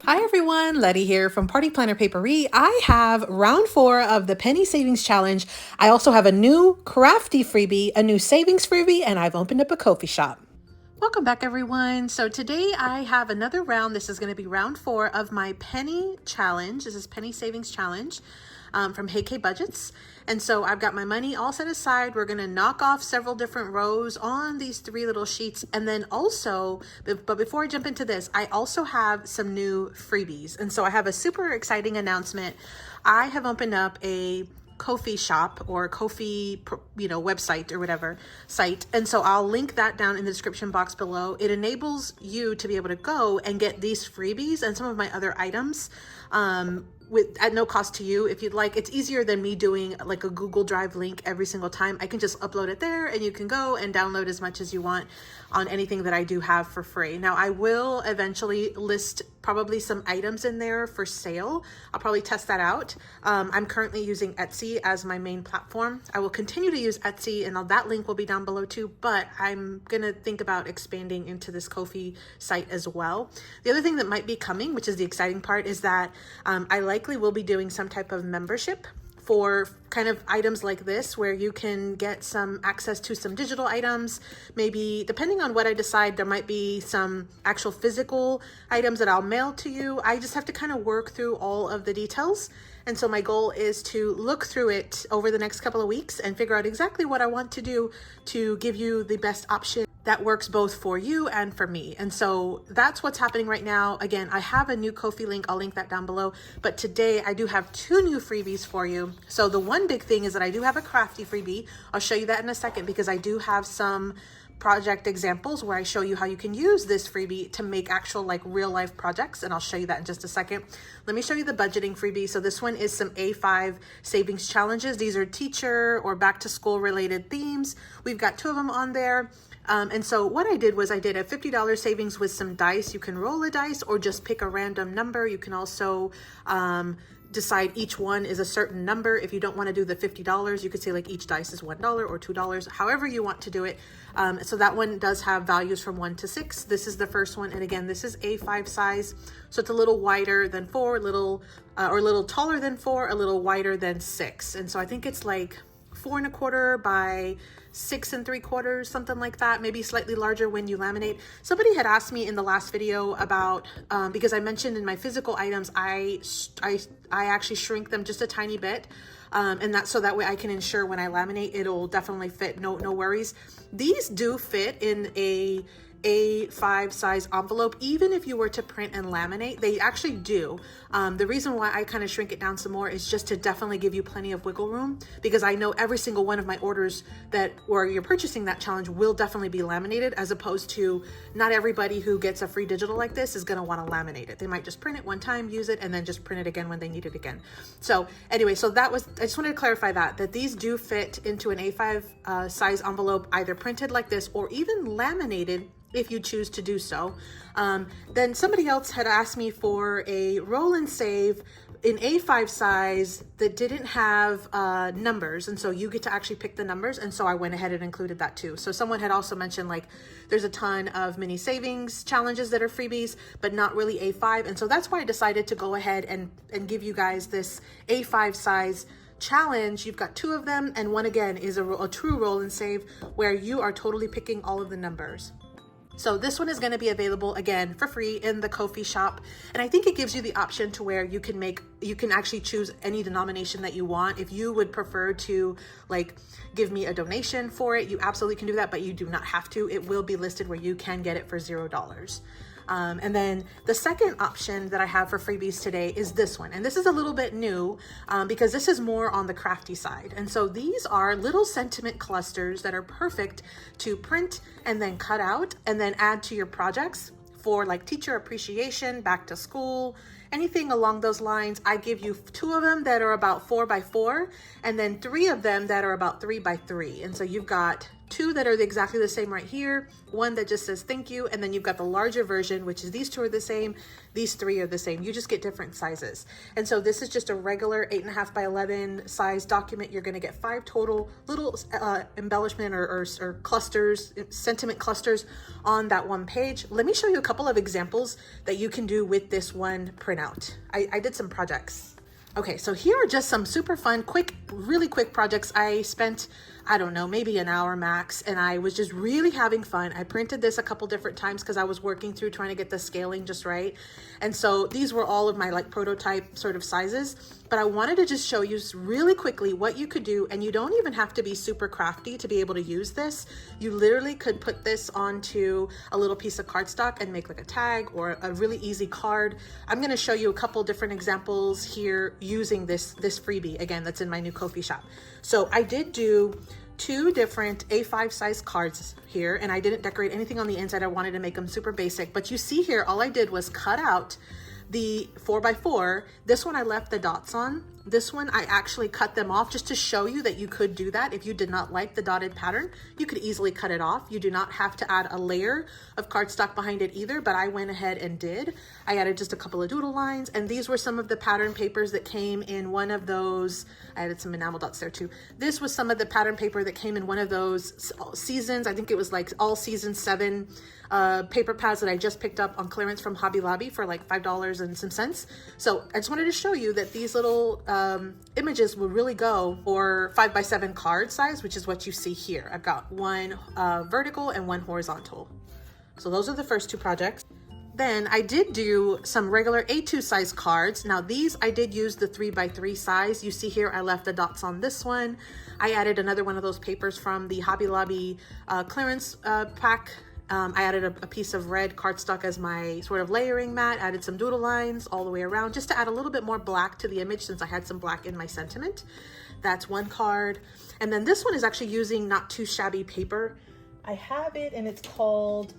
Hi everyone, Letty here from Party Planner Papery. I have round 4 of the Penny Savings Challenge. I also have a new Crafty freebie, a new savings freebie, and I've opened up a KOFI shop. Welcome back everyone. So today I have another round. This is going to be round 4 of my Penny Challenge. This is Penny Savings Challenge from Hey K Budgets. And so I've got my money all set aside. We're going to knock off several different rows on these 3 little sheets. And then also, but before I jump into this, I also have some new freebies. And so I have a super exciting announcement. I have opened up a KOFI shop or KOFI, website or whatever site. And so I'll link that down in the description box below. It enables you to be able to go and get these freebies and some of my other items at no cost to you. If you'd like, it's easier than me doing like a Google Drive link every single time. I can just upload it there and you can go and download as much as you want on anything that I do have for free. Now I will eventually list probably some items in there for sale. I'll probably test that out. I'm currently using Etsy as my main platform. I will continue to use Etsy and that link will be down below too, but I'm gonna think about expanding into this KOFI site as well. The other thing that might be coming, which is the exciting part, is that I likely will be doing some type of membership for kind of items like this, where you can get some access to some digital items. Maybe depending on what I decide, there might be some actual physical items that I'll mail to you. I just have to kind of work through all of the details. And so my goal is to look through it over the next couple of weeks and figure out exactly what I want to do to give you the best option that works both for you and for me. And so that's what's happening right now. Again, I have a new KOFI link. I'll link that down below. But today I do have 2 new freebies for you. So the one big thing is that I do have a Crafty freebie. I'll show you that in a second because I do have some project examples where I show you how you can use this freebie to make actual like real life projects, and I'll show you that in just a second. Let me show you the budgeting freebie. So this one is some A5 savings challenges. These are teacher or back to school related themes. We've got 2 of them on there. And so what I did was I did a $50 savings with some dice. You can roll a dice or just pick a random number. You can also decide each one is a certain number. If you don't want to do the $50, you could say like each dice is $1 or $2, however you want to do it. So that one does have values from 1 to 6. This is the first one. And again, this is A5 size. So it's a little wider than 4, or a little taller than 4, a little wider than 6. And so I think it's like 4 1/4 by 6 3/4, something like that, maybe slightly larger when you laminate. Somebody had asked me in the last video about, because I mentioned in my physical items, I actually shrink them just a tiny bit. And that's so that way I can ensure when I laminate, it'll definitely fit, no worries. These do fit in a A5 size envelope. Even if you were to print and laminate, they actually do. The reason why I kind of shrink it down some more is just to definitely give you plenty of wiggle room, because I know every single one of my orders where you're purchasing that challenge will definitely be laminated, as opposed to not everybody who gets a free digital like this is going to want to laminate it. They might just print it one time, use it, and then just print it again when they need it again. So anyway, so I just wanted to clarify that these do fit into an A5 size envelope, either printed like this or even laminated if you choose to do so. Then somebody else had asked me for a roll and save in A5 size that didn't have numbers, and so you get to actually pick the numbers, and so I went ahead and included that too. So someone had also mentioned like there's a ton of mini savings challenges that are freebies but not really A5, and so that's why I decided to go ahead and give you guys this A5 size challenge. You've got 2 of them, and one again is a true roll and save where you are totally picking all of the numbers. So this one is going to be available again for free in the KOFI shop. And I think it gives you the option to where you can actually choose any denomination that you want. If you would prefer to like give me a donation for it, you absolutely can do that, but you do not have to. It will be listed where you can get it for $0. And then the second option that I have for freebies today is this one. And this is a little bit new because this is more on the crafty side. And so these are little sentiment clusters that are perfect to print and then cut out and then add to your projects for like teacher appreciation, back to school, anything along those lines. I give you 2 of them that are about 4 by 4 and then 3 of them that are about 3 by 3. And so you've got two that are exactly the same right here, one that just says thank you, and then you've got the larger version, which is these two are the same, these three are the same. You just get different sizes. And so this is just a regular 8.5 by 11 size document. You're gonna get 5 total little embellishment or clusters, sentiment clusters on that one page. Let me show you a couple of examples that you can do with this one printout. I did some projects. Okay, so here are just some super fun, really quick projects. I spent, I don't know, maybe an hour max, and I was just really having fun. I printed this a couple different times because I was working through trying to get the scaling just right. And so these were all of my like prototype sort of sizes, but I wanted to just show you really quickly what you could do. And you don't even have to be super crafty to be able to use this. You literally could put this onto a little piece of cardstock and make like a tag or a really easy card. I'm going to show you a couple different examples here using this freebie, again, that's in my new KOFI shop. So I did do 2 different A5 size cards here, and I didn't decorate anything on the inside. I wanted to make them super basic, but you see here, all I did was cut out the 4x4. This one I left the dots on. This one I actually cut them off just to show you that you could do that. If you did not like the dotted pattern, you could easily cut it off. You do not have to add a layer of cardstock behind it either, but I went ahead and did. I added just a couple of doodle lines, and these were some of the pattern papers that came in one of those. I added some enamel dots there too. This was some of the pattern paper that came in one of those seasons. I think it was like all season 7 paper pads that I just picked up on clearance from Hobby Lobby for like $5 and some cents. So I just wanted to show you that these little images will really go for 5x7 card size, which is what you see here. I've got one vertical and one horizontal. So those are the first 2 projects. Then I did do some regular A2 size cards. Now these I did use the 3x3 size. You see here I left the dots on this one. I added another one of those papers from the Hobby Lobby clearance pack. I added a piece of red cardstock as my sort of layering mat, added some doodle lines all the way around just to add a little bit more black to the image since I had some black in my sentiment. That's one card. And then this one is actually using not too shabby paper. I have it and it's called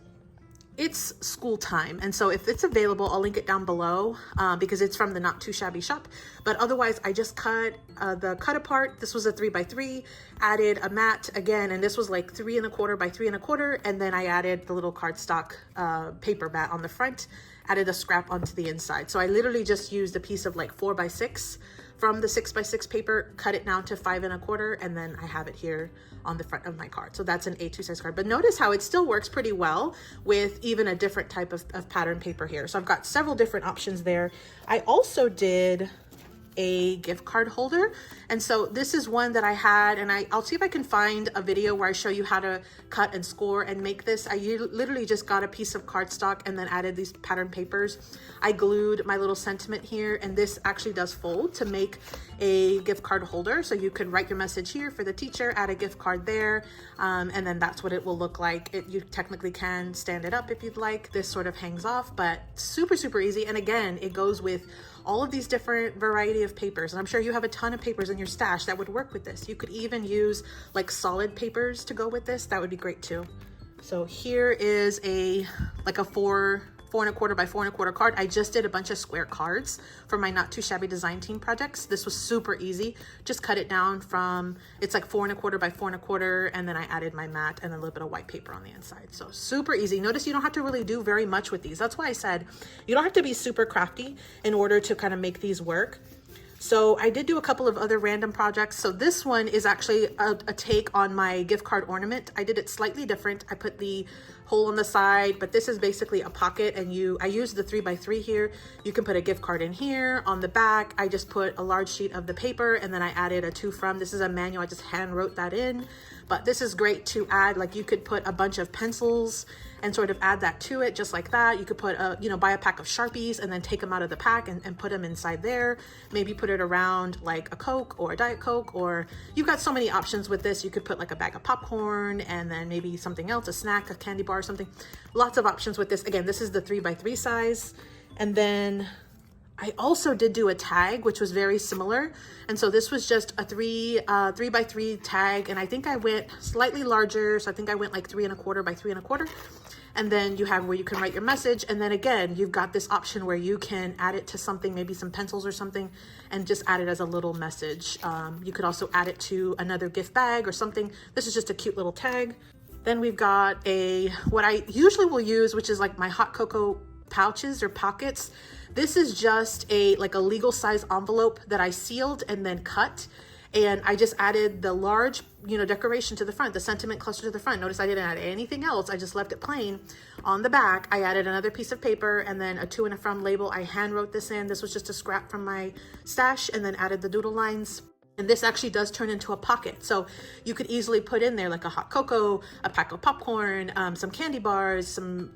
It's School Time. And so if it's available, I'll link it down below because it's from the Not Too Shabby shop. But otherwise, I just cut the cut apart. This was a 3x3, added a mat again, and this was like 3 1/4 by 3 1/4. And then I added the little cardstock paper mat on the front, added a scrap onto the inside. So I literally just used a piece of like 4x6 from the 6x6 paper, cut it down to 5 1/4, and then I have it here on the front of my card. So that's an A2 size card. But notice how it still works pretty well with even a different type of pattern paper here. So I've got several different options there. I also did a gift card holder, and so this is one that I had, and I'll see if I can find a video where I show you how to cut and score and make this. I literally just got a piece of cardstock and then added these pattern papers. I glued my little sentiment here, and this actually does fold to make a gift card holder. So you can write your message here for the teacher, add a gift card there, and then that's what it will look like. You technically can stand it up if you'd like. This sort of hangs off, but super, super easy. And again, it goes with all of these different variety of papers. And I'm sure you have a ton of papers in your stash that would work with this. You could even use like solid papers to go with this. That would be great too. So here is like a 4 1/4 by 4 1/4 card. I just did a bunch of square cards for my Not Too Shabby design team projects. This was super easy. Just cut it down from, it's like 4 1/4 by 4 1/4, and then I added my mat and a little bit of white paper on the inside. So super easy. Notice you don't have to really do very much with these. That's why I said you don't have to be super crafty in order to kind of make these work. So I did do a couple of other random projects. So this one is actually a take on my gift card ornament. I did it slightly different. I put the hole on the side, but this is basically a pocket, and I used the 3x3 here. You can put a gift card in here. On the back, I just put a large sheet of the paper, and then I added a to from. This is a manual. I just hand wrote that in. But this is great to add, like you could put a bunch of pencils and sort of add that to it just like that. You could put buy a pack of Sharpies and then take them out of the pack and put them inside there. Maybe put it around like a Coke or a Diet Coke, or you've got so many options with this. You could put like a bag of popcorn and then maybe something else, a snack, a candy bar or something. Lots of options with this. Again, this is the 3x3 size. And then I also did do a tag, which was very similar. And so this was just a 3x3 tag. And I think I went slightly larger. So I think I went like 3 1/4 by 3 1/4. And then you have where you can write your message. And then again, you've got this option where you can add it to something, maybe some pencils or something, and just add it as a little message. You could also add it to another gift bag or something. This is just a cute little tag. Then we've got what I usually will use, which is like my hot cocoa pouches or pockets. This is just like a legal size envelope that I sealed and then cut. And I just added the large, decoration to the front, the sentiment cluster to the front. Notice I didn't add anything else. I just left it plain. On the back, I added another piece of paper and then a to and from label. I hand wrote this in. This was just a scrap from my stash, and then added the doodle lines. And this actually does turn into a pocket. So you could easily put in there like a hot cocoa, a pack of popcorn, some candy bars, some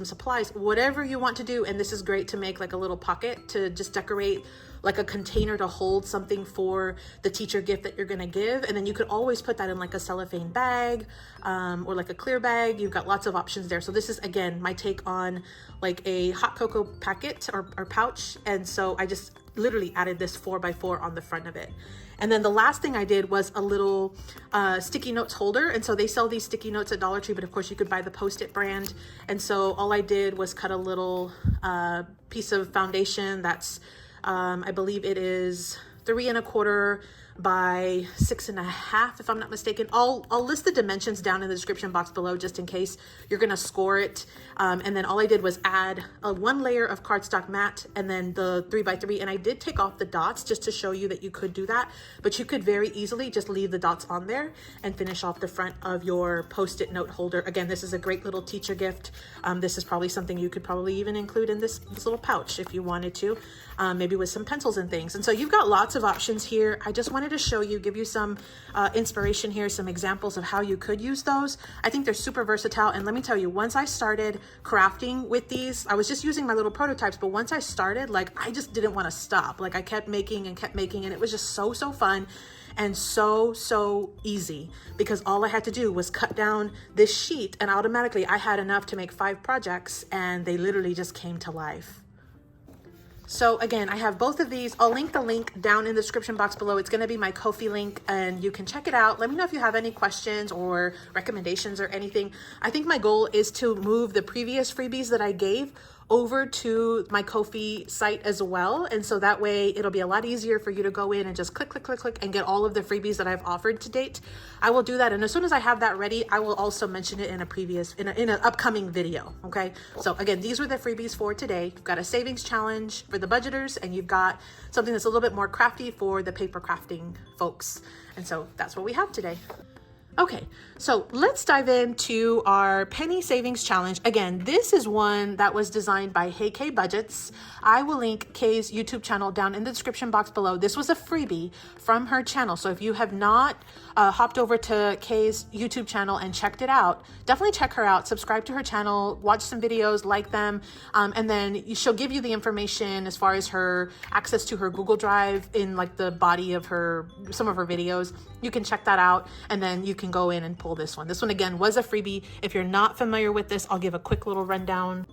supplies, whatever you want to do. And this is great to make like a little pocket to just decorate, like a container to hold something for the teacher gift that you're gonna give. And then you could always put that in like a cellophane bag or like a clear bag. You've got lots of options there. So this is, again, my take on like a hot cocoa packet or pouch. And so I just literally added this 4x4 on the front of it. And then the last thing I did was a little sticky notes holder. And so they sell these sticky notes at Dollar Tree, but of course you could buy the Post-it brand. And so all I did was cut a little piece of foundation that's, I believe it is 3 1/4 by 6 1/2, if I'm not mistaken. I'll list the dimensions down in the description box below just in case you're gonna score it. And then all I did was add one layer of cardstock matte and then the 3x3. And I did take off the dots just to show you that you could do that, but you could very easily just leave the dots on there and finish off the front of your Post-it note holder. Again, this is a great little teacher gift. This is probably something you could probably even include in this little pouch if you wanted to, maybe with some pencils and things. And so you've got lots of options here. I just wanted to show you, give you some inspiration here, some examples of how you could use those. I think they're super versatile. And let me tell you, once I started crafting with these, I was just using my little prototypes, but once I started, like, I just didn't want to stop. Like, I kept making and it was just so fun and so easy, because all I had to do was cut down this sheet and automatically I had enough to make 5 projects, and they literally just came to life. So again, I have both of these. I'll link the link down in the description box below. It's going to be my Ko-fi link and you can check it out. Let me know if you have any questions or recommendations or anything. I think my goal is to move the previous freebies that I gave over to my Ko-fi site as well. And so that way it'll be a lot easier for you to go in and just click and get all of the freebies that I've offered to date. I will do that. And as soon as I have that ready, I will also mention it in an upcoming video. Okay. So again, these were the freebies for today. You've got a savings challenge for the budgeters, and you've got something that's a little bit more crafty for the paper crafting folks. And so that's what we have today. Okay, so let's dive into our penny savings challenge. Again, this is one that was designed by Hey Kay Budgets. I will link Kay's YouTube channel down in the description box below. This was a freebie from her channel. So if you have not hopped over to Kay's YouTube channel and checked it out, definitely check her out, subscribe to her channel, watch some videos, like them, and then she'll give you the information as far as her access to her Google Drive in like the body of some of her videos. You can check that out, and then you can go in and pull this one. This one, again, was a freebie. If you're not familiar with this, I'll give a quick little rundown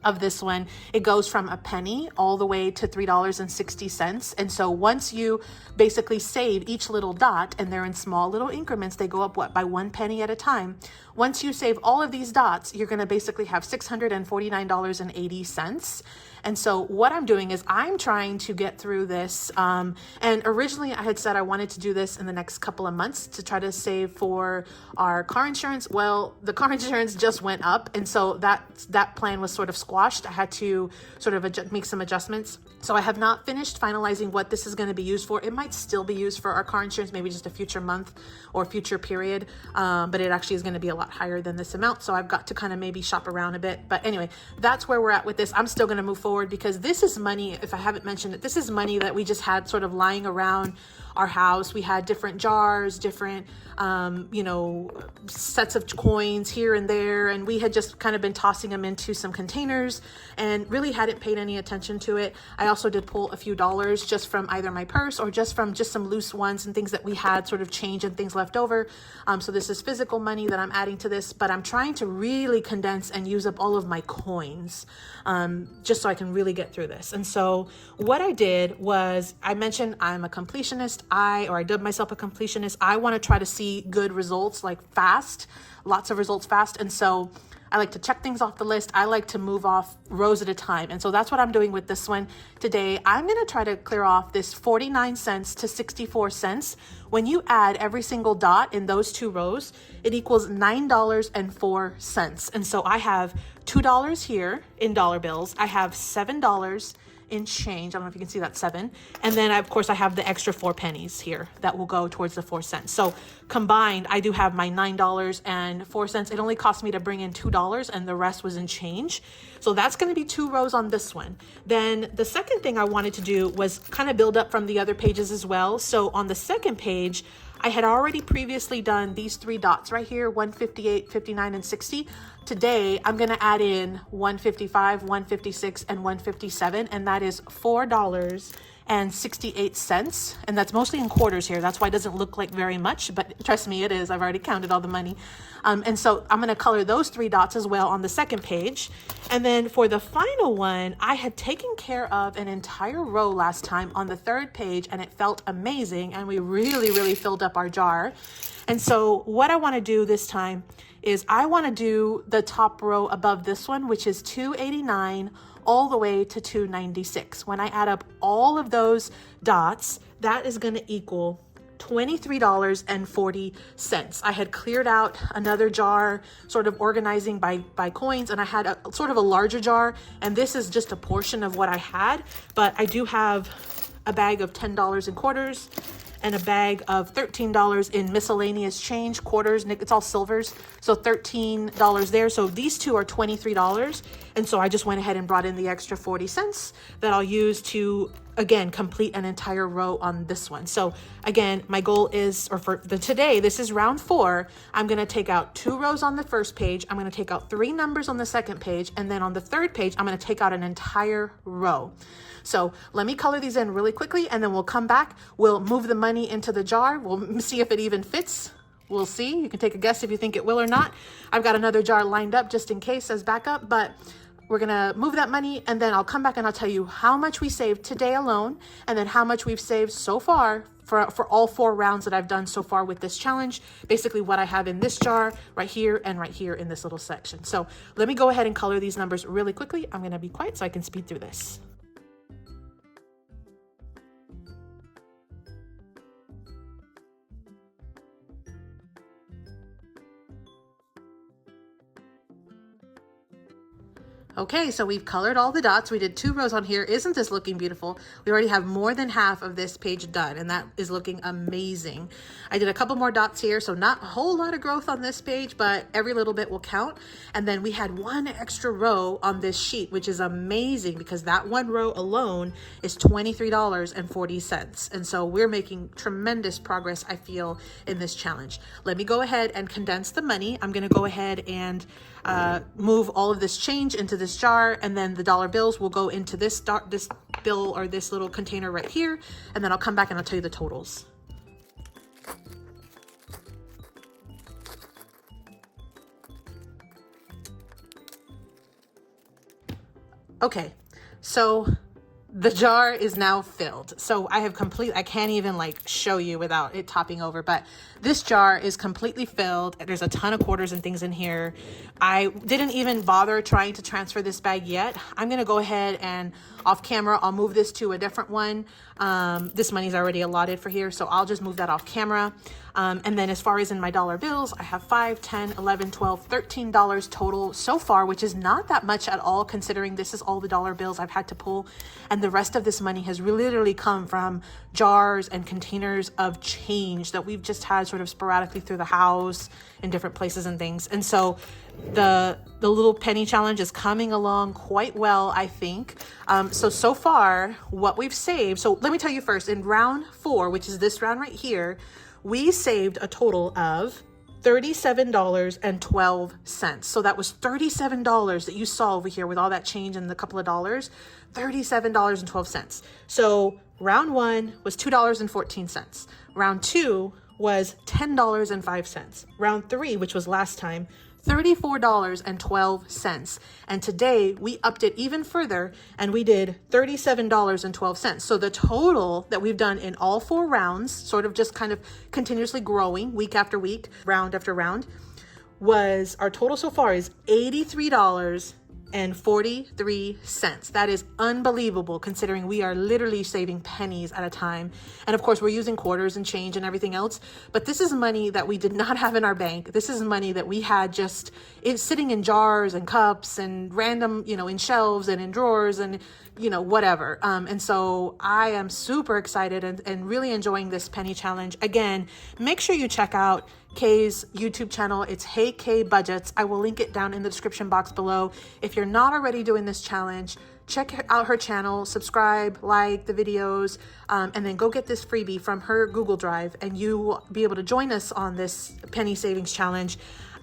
of this one. It goes from a penny all the way to $3.60. And so once you basically save each little dot, and they're in small little increments, they go up by 1 penny at a time. Once you save all of these dots, you're going to basically have $649.80. And so what I'm doing is I'm trying to get through this. And originally I had said I wanted to do this in the next couple of months to try to save for our car insurance. Well, the car insurance just went up. And so that plan was sort of squashed. I had to sort of make some adjustments. So I have not finished finalizing what this is going to be used for. It might still be used for our car insurance, maybe just a future month or future period. But it actually is going to be a lot higher than this amount. So I've got to kind of maybe shop around a bit. But anyway, that's where we're at with this. I'm still going to move forward because this is money, if I haven't mentioned it, this is money that we just had sort of lying around our house. We had different jars, different, sets of coins here and there. And we had just kind of been tossing them into some containers and really hadn't paid any attention to it. I also did pull a few dollars just from either my purse or just from some loose ones and things that we had sort of change and things left over. So this is physical money that I'm adding to this, but I'm trying to really condense and use up all of my coins, just so I can really get through this. And so what I did was, I mentioned I'm a completionist. I dubbed myself a completionist. I want to try to see good results, like fast, lots of results fast. And so I like to check things off the list. I like to move off rows at a time. And so that's what I'm doing with this one today. I'm going to try to clear off this 49 cents to 64 cents. When you add every single dot in those two rows, it equals $9.04. And so I have $2 here in dollar bills. I have $7 in change. I don't know if you can see that 7. And then of course I have the extra 4 pennies here that will go towards the 4 cents. So combined, I do have my $9.04. It only cost me to bring in $2 and the rest was in change. So that's going to be 2 rows on this one. Then the second thing I wanted to do was kind of build up from the other pages as well. So on the second page, I had already previously done these 3 dots right here, 158, 59, and 60. Today, I'm going to add in 155, 156, and 157, and that is $4.68. And that's mostly in quarters here. That's why it doesn't look like very much, but trust me, it is. I've already counted all the money. And so I'm going to color those 3 dots as well on the second page. And then for the final one, I had taken care of an entire row last time on the third page, and it felt amazing. And we really, really filled up our jar. And so what I want to do this time is I want to do the top row above this one, which is 289 all the way to 296. When I add up all of those dots, that is going to equal $23.40. I had cleared out another jar, sort of organizing by coins, and I had a sort of a larger jar, and this is just a portion of what I had, but I do have a bag of $10 in quarters and a bag of $13 in miscellaneous change, quarters, it's all silvers, so $13 there. So these two are $23, and so I just went ahead and brought in the extra 40 cents that I'll use to, again, complete an entire row on this one. So again, my goal is, or for today, this is round 4, I'm going to take out 2 rows on the first page, I'm going to take out 3 numbers on the second page, and then on the third page, I'm going to take out an entire row. So let me color these in really quickly, and then we'll come back. We'll move the money into the jar. We'll see if it even fits. We'll see. You can take a guess if you think it will or not. I've got another jar lined up just in case as backup, but we're going to move that money, and then I'll come back and I'll tell you how much we saved today alone, and then how much we've saved so far for all 4 rounds that I've done so far with this challenge. Basically what I have in this jar right here and right here in this little section. So let me go ahead and color these numbers really quickly. I'm going to be quiet so I can speed through this. Okay, so we've colored all the dots. We did 2 rows on here. Isn't this looking beautiful? We already have more than half of this page done, and that is looking amazing. I did a couple more dots here, so not a whole lot of growth on this page, but every little bit will count. And then we had 1 extra row on this sheet, which is amazing because that 1 row alone is $23.40. And so we're making tremendous progress, I feel, in this challenge. Let me go ahead and condense the money. I'm gonna go ahead and move all of this change into this jar, and then the dollar bills will go into this bill or this little container right here, and then I'll come back and I'll tell you the totals. Okay, so the jar is now filled. So I can't even like show you without it topping over, but this jar is completely filled. There's a ton of quarters and things in here. I didn't even bother trying to transfer this bag yet. I'm gonna go ahead and off camera, I'll move this to a different one. This money's already allotted for here, so I'll just move that off camera. And then as far as in my dollar bills, I have $5, $10, $11, $12, $13 total so far, which is not that much at all considering this is all the dollar bills I've had to pull. And the rest of this money has literally come from jars and containers of change that we've just had sort of sporadically through the house in different places and things. And so the little penny challenge is coming along quite well, I think. So far what we've saved, so let me tell you first, in round 4, which is this round right here, we saved a total of $37.12. So that was $37 that you saw over here with all that change and the couple of dollars, $37.12. So round 1 was $2.14. Round 2 was $10.05. Round 3, which was last time, $34.12. And today we upped it even further and we did $37.12. So the total that we've done in all 4 rounds, sort of just kind of continuously growing week after week, round after round, our total so far is $83.43. That is unbelievable considering we are literally saving pennies at a time. And of course, we're using quarters and change and everything else. But this is money that we did not have in our bank. This is money that we had just sitting in jars and cups and random, in shelves and in drawers and, whatever. And so I am super excited and really enjoying this penny challenge. Again, make sure you check out Kay's YouTube channel. It's Hey Kay Budgets. I will link it down in the description box below. If you're not already doing this challenge, check out her channel, subscribe, like the videos, and then go get this freebie from her Google Drive, and you will be able to join us on this penny savings challenge.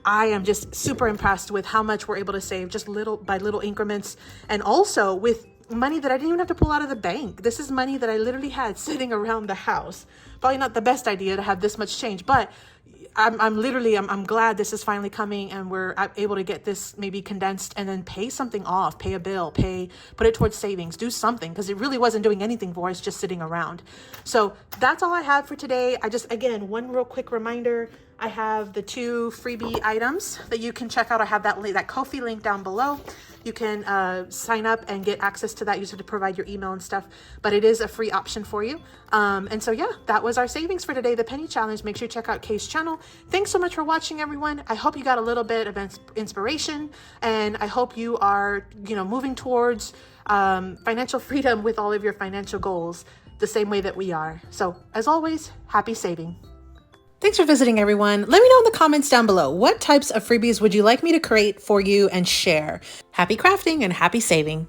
I am just super impressed with how much we're able to save just little by little increments, and also with money that I didn't even have to pull out of the bank. This is money that I literally had sitting around the house. Probably not the best idea to have this much change, but I'm glad this is finally coming and we're able to get this maybe condensed and then pay something off, pay a bill, put it towards savings, do something, because it really wasn't doing anything for us, just sitting around. So that's all I have for today. Again, one real quick reminder, I have the 2 freebie items that you can check out. I have that KOFI link down below. You can sign up and get access to that. You just have to provide your email and stuff, but it is a free option for you. And so yeah, that was our savings for today, the penny challenge. Make sure you check out Kay's channel. Thanks so much for watching, everyone. I hope you got a little bit of inspiration, and I hope you are, moving towards financial freedom with all of your financial goals the same way that we are. So as always, happy saving. Thanks for visiting, everyone. Let me know in the comments down below, what types of freebies would you like me to create for you and share? Happy crafting and happy saving.